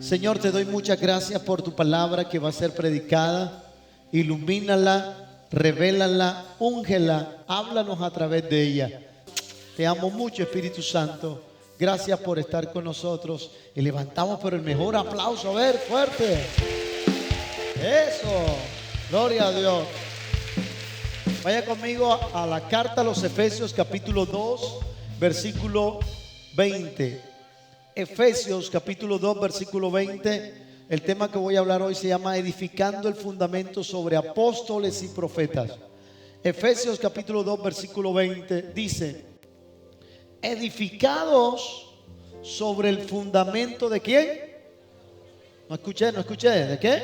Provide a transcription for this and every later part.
Señor, te doy muchas gracias por tu palabra que va a ser predicada. Ilumínala, revélala, úngela, háblanos a través de ella. Te amo mucho, Espíritu Santo. Gracias por estar con nosotros. Y levantamos por el mejor aplauso. A ver, fuerte. Eso. Gloria a Dios. Vaya conmigo a la carta a los Efesios, capítulo 2, versículo 20. Efesios capítulo 2 versículo 20. El tema que voy a hablar hoy se llama edificando el fundamento sobre apóstoles y profetas. Efesios capítulo 2 versículo 20 dice: edificados sobre el fundamento de ¿quién? No escuché, ¿de qué?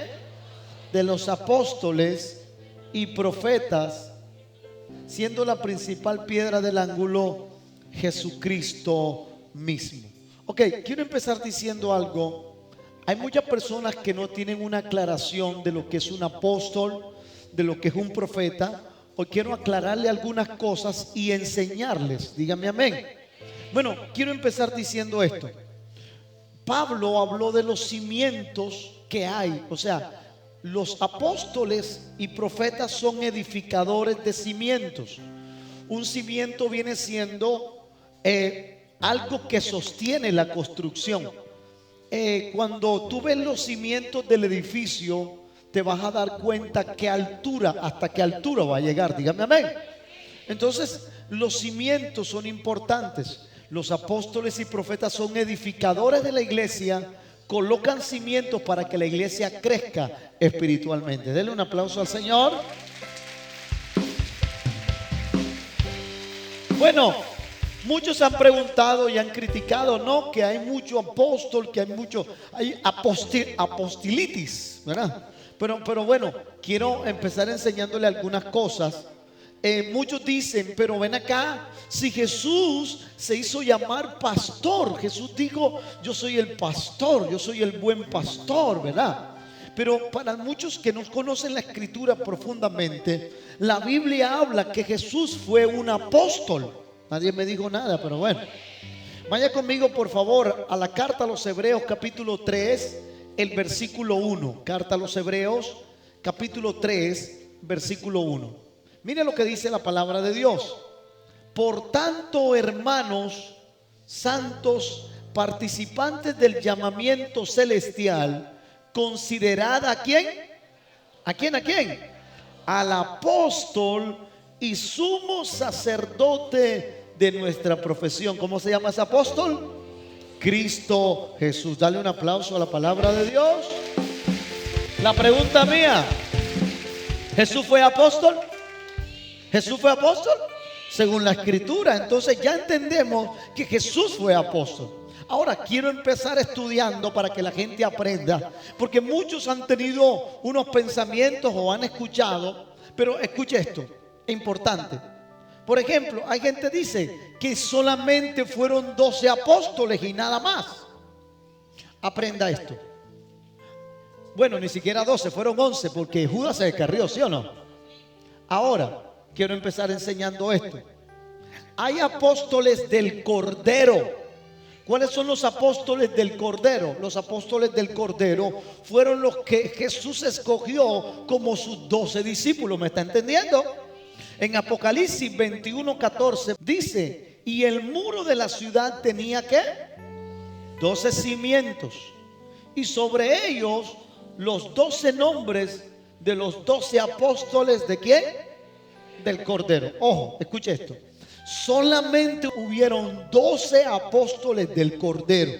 De los apóstoles y profetas, siendo la principal piedra del ángulo Jesucristo mismo. Ok, quiero empezar diciendo algo. Hay muchas personas que no tienen una aclaración de lo que es un apóstol, de lo que es un profeta. Hoy quiero aclararle algunas cosas y enseñarles. Dígame amén. Bueno, quiero empezar diciendo esto. Pablo habló de los cimientos que hay. O sea, los apóstoles y profetas son edificadores de cimientos. Un cimiento viene siendo algo que sostiene la construcción. Cuando tú ves los cimientos del edificio, te vas a dar cuenta hasta qué altura va a llegar. Dígame amén. Entonces, los cimientos son importantes. Los apóstoles y profetas son edificadores de la iglesia, colocan cimientos para que la iglesia crezca espiritualmente. Denle un aplauso al Señor. Bueno, muchos han preguntado y han criticado, ¿no? Que hay mucho apóstol, que hay apostilitis, ¿verdad? Pero bueno, quiero empezar enseñándole algunas cosas. Muchos dicen, pero ven acá, si Jesús se hizo llamar pastor, Jesús dijo, yo soy el pastor, yo soy el buen pastor, ¿verdad? Pero para muchos que no conocen la escritura profundamente, la Biblia habla que Jesús fue un apóstol. Nadie me dijo nada, pero bueno. Vaya conmigo por favor a la carta a los Hebreos capítulo 3, el versículo 1. Carta a los Hebreos capítulo 3, versículo 1. Mire lo que dice la palabra de Dios. Por tanto, hermanos santos, participantes del llamamiento celestial, considerad ¿a quién? ¿A quién? ¿A quién? Al apóstol y sumo sacerdote de nuestra profesión. ¿Cómo se llama ese apóstol? Cristo Jesús. Dale un aplauso a la palabra de Dios. La pregunta mía: ¿Jesús fue apóstol? ¿Jesús fue apóstol? Según la escritura. Entonces ya entendemos que Jesús fue apóstol. Ahora quiero empezar estudiando para que la gente aprenda, porque muchos han tenido unos pensamientos o han escuchado. Pero escuche esto, es importante. Por ejemplo, hay gente que dice que solamente fueron 12 apóstoles y nada más. Aprenda esto. Bueno, ni siquiera 12, fueron 11 porque Judas se descarrió, ¿sí o no? Ahora quiero empezar enseñando esto. Hay apóstoles del Cordero. ¿Cuáles son los apóstoles del Cordero? Los apóstoles del Cordero fueron los que Jesús escogió como sus 12 discípulos. ¿Me está entendiendo? En Apocalipsis 21:14 dice: y el muro de la ciudad tenía ¿qué? 12 cimientos, y sobre ellos los 12 nombres de los 12 apóstoles ¿de quién? Del Cordero. Ojo, escuche esto. Solamente hubieron 12 apóstoles del Cordero.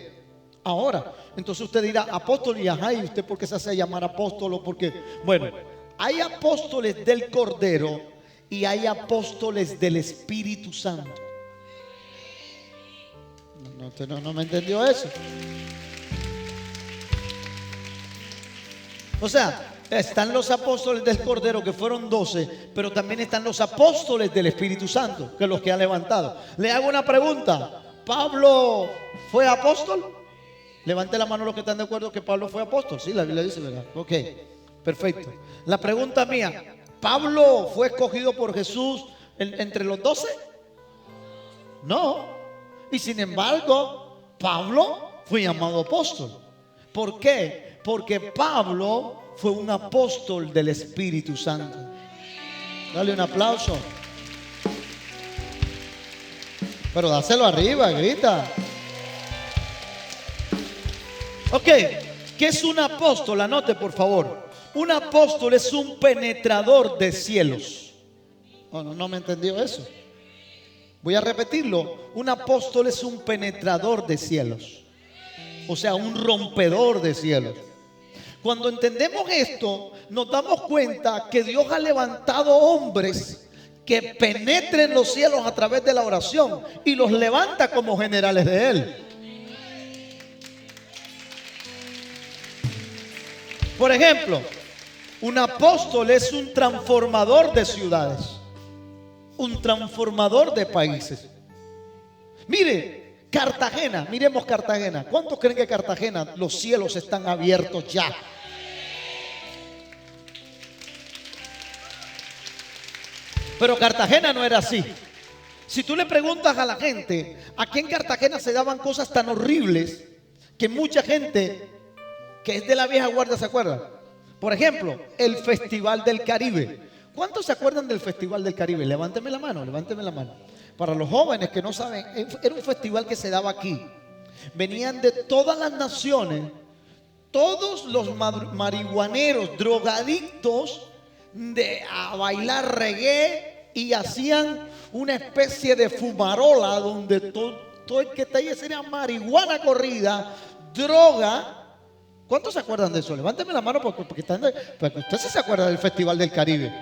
Ahora, entonces usted dirá, apóstol, y ajá, ¿y usted por qué se hace llamar apóstol? O porque, bueno, hay apóstoles del Cordero y hay apóstoles del Espíritu Santo. No me entendió eso. O sea, están los apóstoles del Cordero, que fueron 12, pero también están los apóstoles del Espíritu Santo, que es los que ha levantado. Le hago una pregunta: ¿Pablo fue apóstol? Levante la mano los que están de acuerdo que Pablo fue apóstol. Sí, la Biblia dice, ¿verdad? Ok, perfecto. La pregunta mía: ¿Pablo fue escogido por Jesús entre los 12? No. Y sin embargo, Pablo fue llamado apóstol. ¿Por qué? Porque Pablo fue un apóstol del Espíritu Santo. Dale un aplauso. Pero dáselo arriba, grita. Ok, ¿qué es un apóstol? Anote por favor. Un apóstol es un penetrador de cielos. No me entendió eso. Voy a repetirlo. Un apóstol es un penetrador de cielos. O sea, un rompedor de cielos. Cuando entendemos esto, nos damos cuenta que Dios ha levantado hombres que penetren los cielos a través de la oración y los levanta como generales de Él. Por ejemplo, un apóstol es un transformador de ciudades, un transformador de países. Mire, Cartagena, miremos Cartagena. ¿Cuántos creen que Cartagena los cielos están abiertos ya? Pero Cartagena no era así. Si tú le preguntas a la gente, aquí en Cartagena se daban cosas tan horribles que mucha gente que es de la vieja guardia se acuerda. Por ejemplo, el Festival del Caribe. ¿Cuántos se acuerdan del Festival del Caribe? Levánteme la mano, levánteme la mano. Para los jóvenes que no saben, era un festival que se daba aquí. Venían de todas las naciones, todos los marihuaneros, drogadictos, a bailar reggae y hacían una especie de fumarola donde todo el que está ahí sería marihuana corrida, droga. ¿Cuántos se acuerdan de eso? Levánteme la mano porque usted se acuerda del Festival del Caribe.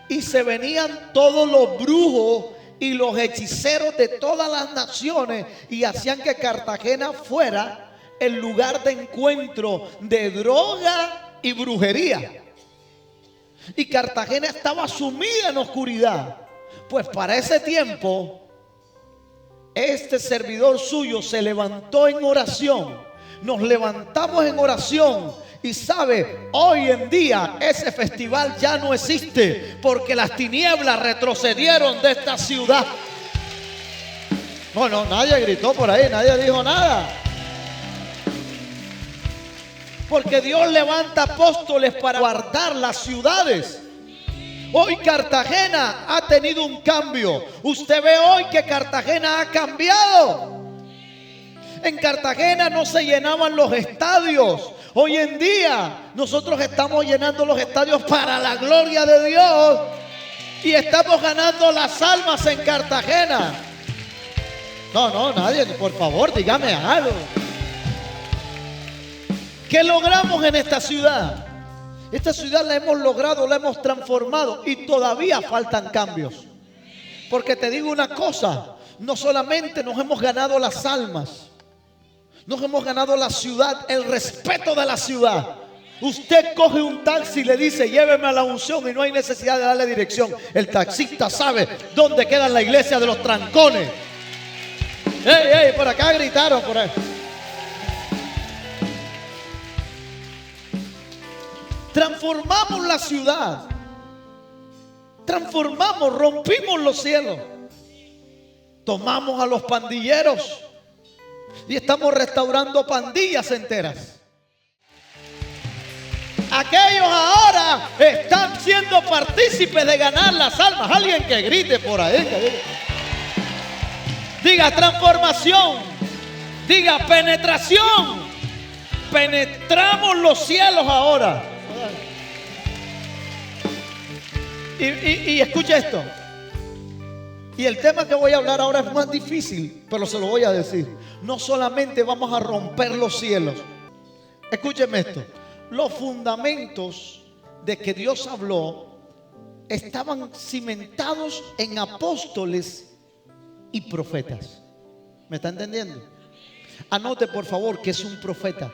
Y se venían todos los brujos y los hechiceros de todas las naciones y hacían que Cartagena fuera el lugar de encuentro de droga y brujería. Y Cartagena estaba sumida en oscuridad. Pues para ese tiempo, este servidor suyo se levantó en oración. Nos levantamos en oración. Y sabe, hoy en día ese festival ya no existe porque las tinieblas retrocedieron de esta ciudad. No, nadie gritó por ahí, nadie dijo nada. Porque Dios levanta apóstoles para guardar las ciudades. Hoy Cartagena ha tenido un cambio. Usted ve hoy que Cartagena ha cambiado. En Cartagena no se llenaban los estadios. Hoy en día nosotros estamos llenando los estadios para la gloria de Dios. Y estamos ganando las almas en Cartagena. No, nadie, por favor, dígame algo. ¿Qué logramos en esta ciudad? Esta ciudad la hemos logrado, la hemos transformado y todavía faltan cambios. Porque te digo una cosa, no solamente nos hemos ganado las almas, nos hemos ganado la ciudad, el respeto de la ciudad. Usted coge un taxi y le dice, lléveme a la unción y no hay necesidad de darle dirección. El taxista sabe dónde queda la iglesia de los trancones. ¡Ey, por acá gritaron! Por ahí. Transformamos la ciudad. Transformamos, rompimos los cielos. Tomamos a los pandilleros y estamos restaurando pandillas enteras. Aquellos ahora están siendo partícipes de ganar las almas. Alguien que grite por ahí. Diga transformación. Diga penetración. Penetramos los cielos ahora. Y escucha esto. Y el tema que voy a hablar ahora es más difícil, pero se lo voy a decir. No solamente vamos a romper los cielos. Escúcheme esto. Los fundamentos de que Dios habló estaban cimentados en apóstoles y profetas. ¿Me está entendiendo? Anote por favor que es un profeta.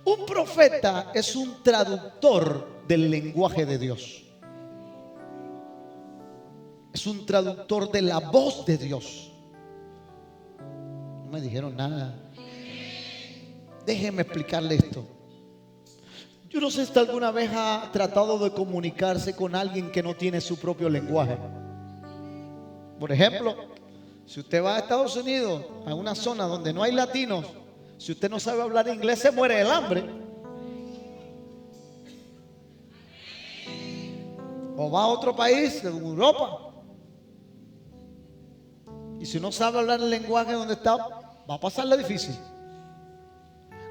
Un profeta es un traductor del lenguaje de Dios. Es un traductor de la voz de Dios. No me dijeron nada. Déjeme explicarle esto. Yo no sé si usted alguna vez ha tratado de comunicarse con alguien que no tiene su propio lenguaje. Por ejemplo, Si usted va a Estados Unidos, a una zona donde no hay latinos, si usted no sabe hablar inglés, se muere del hambre. O va a otro país, en Europa, y si no sabe hablar el lenguaje donde está, va a pasarle difícil.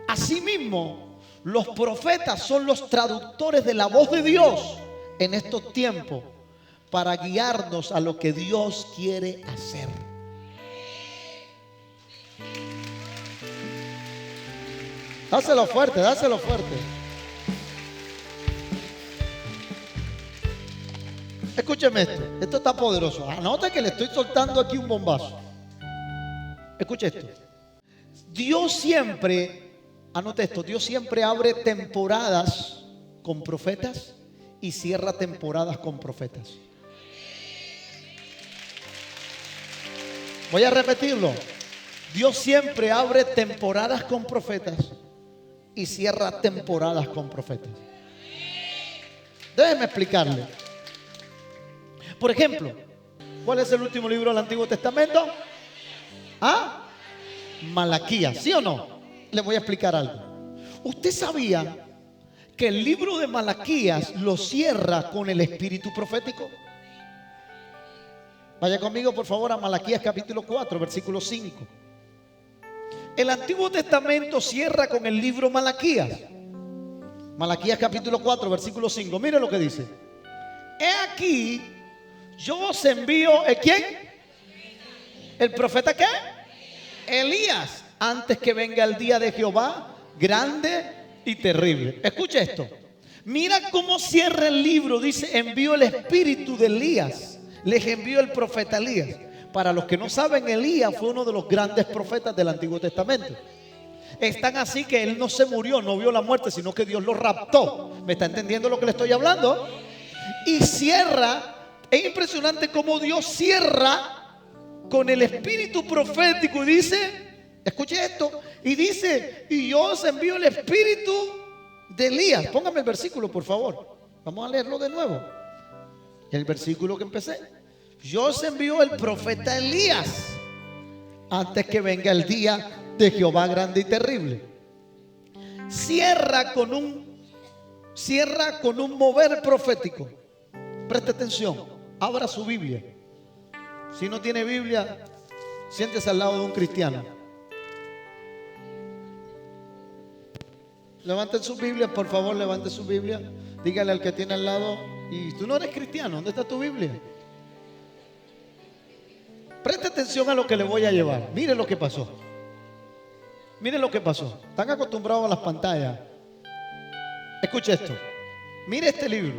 Asimismo, los profetas son los traductores de la voz de Dios en estos tiempos para guiarnos a lo que Dios quiere hacer. Dáselo fuerte, dáselo fuerte. Escúcheme esto está poderoso. Anota que le estoy soltando aquí un bombazo. Escuche esto. Dios siempre, anote esto, Dios siempre abre temporadas con profetas y cierra temporadas con profetas. Voy a repetirlo. Dios siempre abre temporadas con profetas y cierra temporadas con profetas. Déjeme explicarle. Por ejemplo, ¿cuál es el último libro del Antiguo Testamento? ¿Ah? Malaquías, ¿sí o no? Le voy a explicar algo. ¿Usted sabía que el libro de Malaquías lo cierra con el espíritu profético? Vaya conmigo por favor a Malaquías capítulo 4, versículo 5. El Antiguo Testamento cierra con el libro Malaquías. Malaquías capítulo 4, versículo 5. Mire lo que dice. He aquí, yo os envío, ¿quién? ¿El profeta qué? Elías, antes que venga el día de Jehová, grande y terrible. Escuche esto. Mira cómo cierra el libro. Dice, envió el espíritu de Elías. Les envió el profeta Elías. Para los que no saben, Elías fue uno de los grandes profetas del Antiguo Testamento. Es tan así que él no se murió, no vio la muerte, sino que Dios lo raptó. ¿Me está entendiendo lo que le estoy hablando? Y cierra. Es impresionante cómo Dios cierra con el espíritu profético y dice, escuche esto, y dice, y yo os envío el espíritu de Elías. Póngame el versículo, por favor. Vamos a leerlo de nuevo. El versículo que empecé. Yo os envío el profeta Elías antes que venga el día de Jehová grande y terrible. Cierra con un mover profético. Preste atención. Abra su Biblia. Si no tiene Biblia, siéntese al lado de un cristiano. Levanten sus Biblias, por favor, levanten su Biblia. Dígale al que tiene al lado, y tú no eres cristiano, ¿dónde está tu Biblia? Preste atención a lo que le voy a llevar. Mire lo que pasó. Mire lo que pasó. Están acostumbrados a las pantallas. Escuche esto. Mire este libro.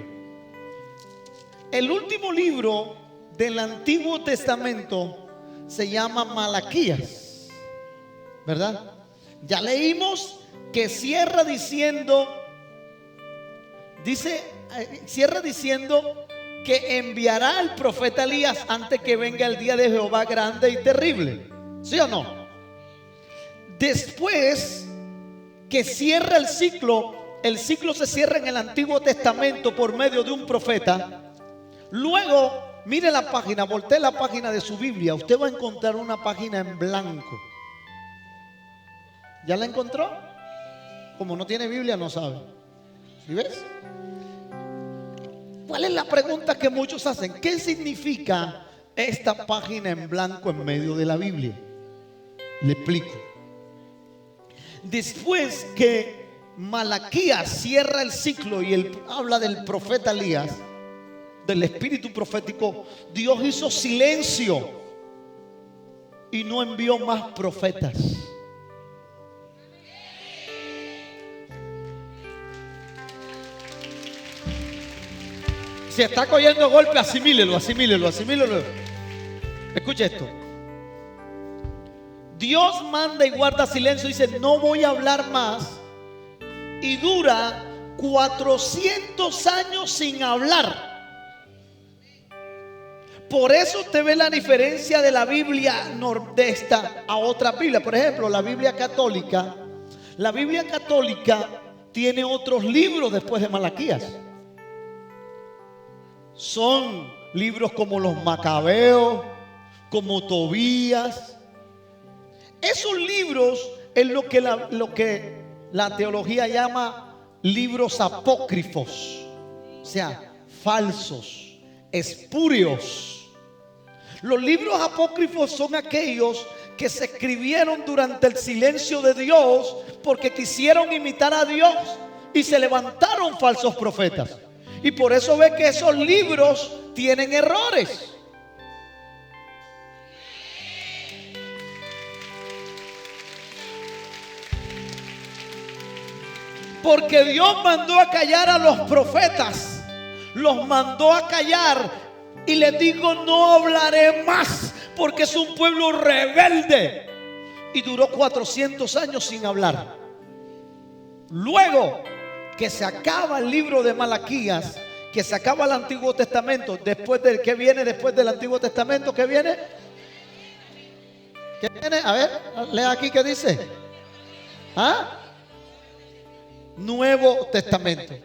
El último libro del Antiguo Testamento se llama Malaquías, ¿verdad? Ya leímos que cierra diciendo que enviará al profeta Elías antes que venga el día de Jehová grande y terrible. ¿Sí o no? Después que cierra el ciclo se cierra en el Antiguo Testamento por medio de un profeta. Luego, mire la página, voltee la página de su Biblia. Usted va a encontrar una página en blanco. ¿Ya la encontró? Como no tiene Biblia, no sabe. ¿Sí ves? ¿Cuál es la pregunta que muchos hacen? ¿Qué significa esta página en blanco en medio de la Biblia? Le explico. Después que Malaquías cierra el ciclo y él habla del profeta Elías, del espíritu profético, Dios hizo silencio y no envió más profetas. Si está cogiendo golpe, asimílelo. Escuche esto. Dios manda y guarda silencio. Dice, no voy a hablar más. Y dura 400 años sin hablar. Por eso usted ve la diferencia de la Biblia nordesta a otra Biblia. Por ejemplo, la Biblia católica. La Biblia católica tiene otros libros después de Malaquías. Son libros como los Macabeos, como Tobías. Esos libros es lo que la teología llama libros apócrifos, o sea, falsos, espurios. Los libros apócrifos son aquellos que se escribieron durante el silencio de Dios porque quisieron imitar a Dios y se levantaron falsos profetas. Y por eso ve que esos libros tienen errores. Porque Dios mandó a callar a los profetas, los mandó a callar y les dijo: no hablaré más, porque es un pueblo rebelde. Y duró 400 años sin hablar. Luego que se acaba el libro de Malaquías, que se acaba el Antiguo Testamento, después del que viene después del Antiguo Testamento, ¿qué viene? ¿Qué viene? A ver, lea aquí qué dice. ¿Ah? Nuevo Testamento.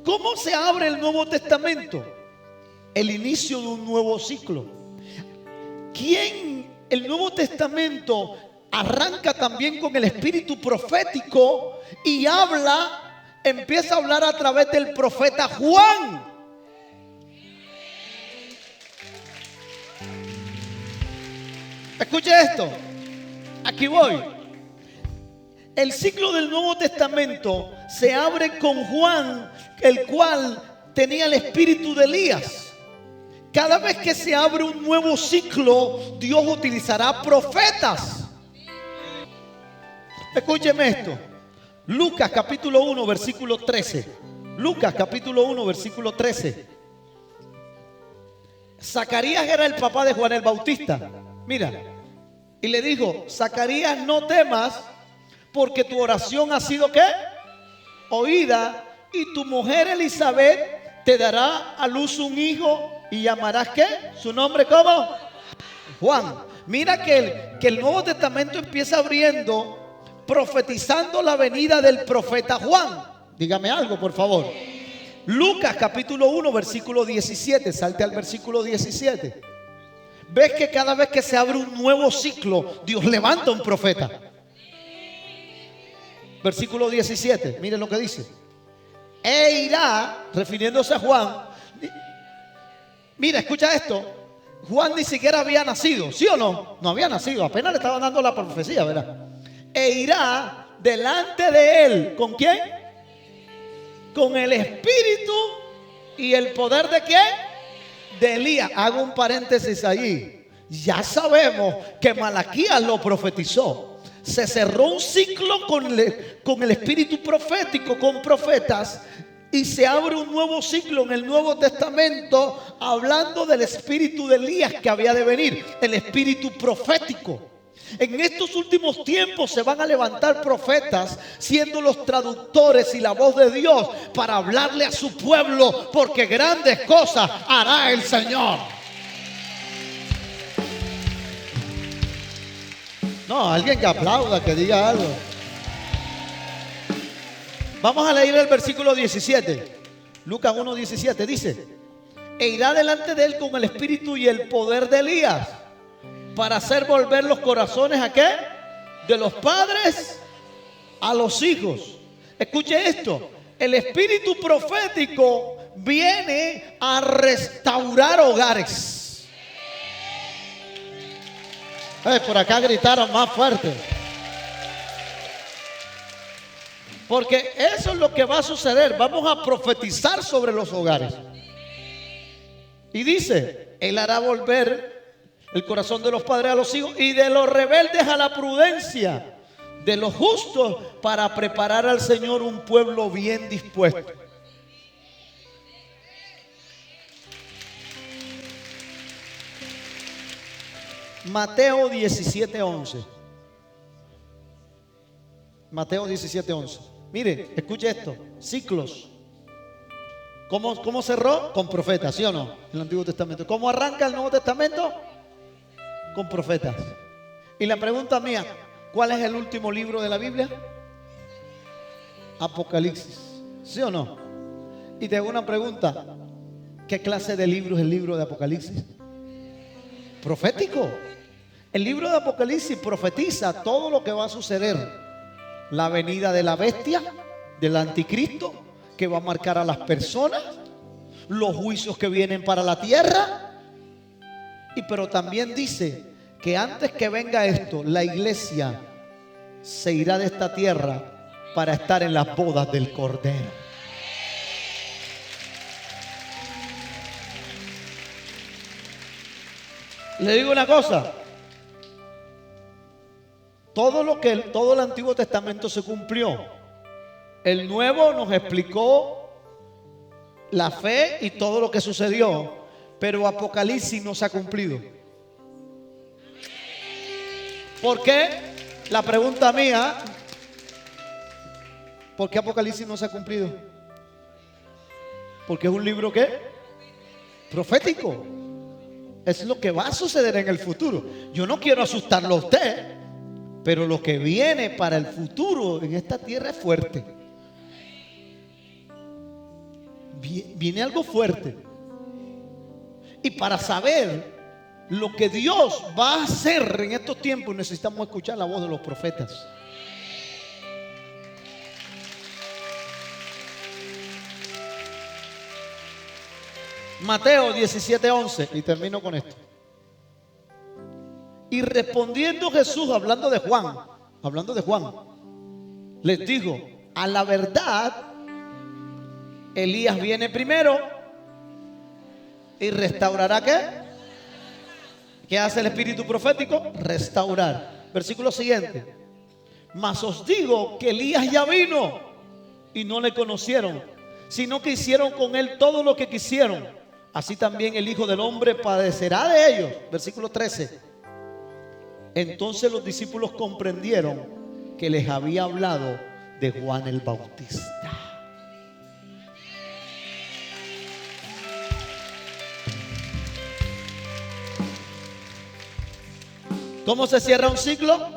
¿Cómo se abre el Nuevo Testamento? El inicio de un nuevo ciclo. El Nuevo Testamento arranca también con el espíritu profético y empieza a hablar a través del profeta Juan. Escuche esto. Aquí voy. El ciclo del Nuevo Testamento se abre con Juan, el cual tenía el espíritu de Elías. Cada vez que se abre un nuevo ciclo, Dios utilizará profetas. Escúcheme esto. Lucas capítulo 1 versículo 13. Lucas capítulo 1 versículo 13. Zacarías era el papá de Juan el Bautista. Mira. Y le dijo: Zacarías, no temas, porque tu oración ha sido ¿qué? Oída, y tu mujer Elizabeth te dará a luz un hijo y llamarás ¿qué? Su nombre ¿cómo? Juan. Mira que el Nuevo Testamento empieza abriendo profetizando la venida del profeta Juan. Dígame algo, por favor. Lucas capítulo 1 versículo 17. Salte al versículo 17. Ves que cada vez que se abre un nuevo ciclo, Dios levanta un profeta. Versículo 17, miren lo que dice. E irá, refiriéndose a Juan. Mira, escucha esto. Juan ni siquiera había nacido, ¿sí o no? No había nacido, apenas le estaban dando la profecía, ¿verdad? E irá delante de él. ¿Con quién? Con el espíritu y el poder de ¿quién? De Elías. Hago un paréntesis allí. Ya sabemos que Malaquías lo profetizó. Se cerró un ciclo con el espíritu profético, con profetas, y se abre un nuevo ciclo en el Nuevo Testamento hablando del espíritu de Elías que había de venir, el espíritu profético. En estos últimos tiempos se van a levantar profetas siendo los traductores y la voz de Dios para hablarle a su pueblo, porque grandes cosas hará el Señor. No, alguien que aplauda, que diga algo. Vamos a leer el versículo 17. Lucas 1:17 dice: e irá delante de él con el espíritu y el poder de Elías, para hacer volver los corazones ¿a qué? De los padres a los hijos. Escuche esto. El espíritu profético viene a restaurar hogares. Por acá gritaron más fuerte. Porque eso es lo que va a suceder. Vamos a profetizar sobre los hogares. Y dice: él hará volver el corazón de los padres a los hijos y de los rebeldes a la prudencia, de los justos para preparar al Señor un pueblo bien dispuesto. Mateo 17:11. Mateo 17:11. Mire, escuche esto. Ciclos. ¿Cómo cerró? Con profetas, ¿sí o no? En el Antiguo Testamento. ¿Cómo arranca el Nuevo Testamento? Con profetas. Y la pregunta mía: ¿cuál es el último libro de la Biblia? Apocalipsis. ¿Sí o no? Y te hago una pregunta: ¿qué clase de libro es el libro de Apocalipsis? profético. El libro de Apocalipsis profetiza todo lo que va a suceder. La venida de la bestia, del anticristo, que va a marcar a las personas, los juicios que vienen para la tierra. Pero también dice que antes que venga esto, la iglesia se irá de esta tierra para estar en las bodas del Cordero. Le digo una cosa. Todo el Antiguo Testamento se cumplió. El Nuevo nos explicó la fe y todo lo que sucedió, pero Apocalipsis no se ha cumplido. ¿Por qué? La pregunta mía, ¿por qué Apocalipsis no se ha cumplido? Porque es un libro ¿qué? Profético. Es lo que va a suceder en el futuro. Yo no quiero asustarlo a usted, pero lo que viene para el futuro en esta tierra es fuerte. Viene algo fuerte. Y para saber lo que Dios va a hacer en estos tiempos, necesitamos escuchar la voz de los profetas. Mateo 17:11, y termino con esto. Y respondiendo Jesús, hablando de Juan, les dijo: a la verdad, Elías viene primero y restaurará ¿qué? ¿Qué hace el espíritu profético? Restaurar. Versículo siguiente: mas os digo que Elías ya vino y no le conocieron, sino que hicieron con él todo lo que quisieron. Así también el Hijo del Hombre padecerá de ellos. Versículo 13. Entonces los discípulos comprendieron que les había hablado de Juan el Bautista. ¿Cómo se cierra un ciclo?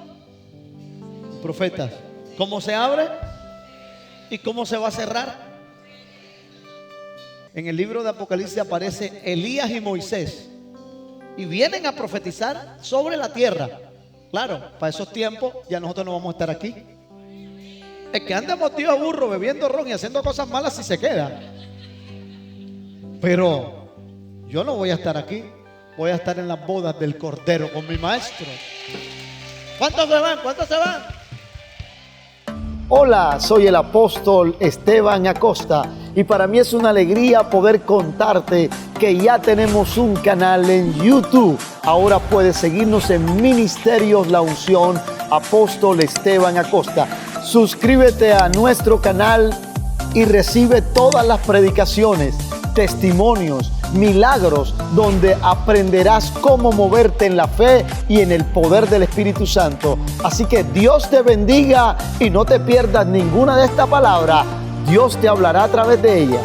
Profetas. ¿Cómo se abre? ¿Y cómo se va a cerrar? En el libro de Apocalipsis aparece Elías y Moisés y vienen a profetizar sobre la tierra. Claro, para esos tiempos ya nosotros no vamos a estar aquí. El que anda motivo a burro bebiendo ron y haciendo cosas malas sí se queda. Pero yo no voy a estar aquí. Voy a estar en las bodas del Cordero con mi maestro. ¿Cuántos se van? ¿Cuántos se van? Hola, soy el apóstol Esteban Acosta y para mí es una alegría poder contarte que ya tenemos un canal en YouTube. Ahora puedes seguirnos en Ministerios La Unción, Apóstol Esteban Acosta. Suscríbete a nuestro canal y recibe todas las predicaciones, testimonios, milagros, donde aprenderás cómo moverte en la fe y en el poder del Espíritu Santo. Así que Dios te bendiga y no te pierdas ninguna de estas palabras. Dios te hablará a través de ella.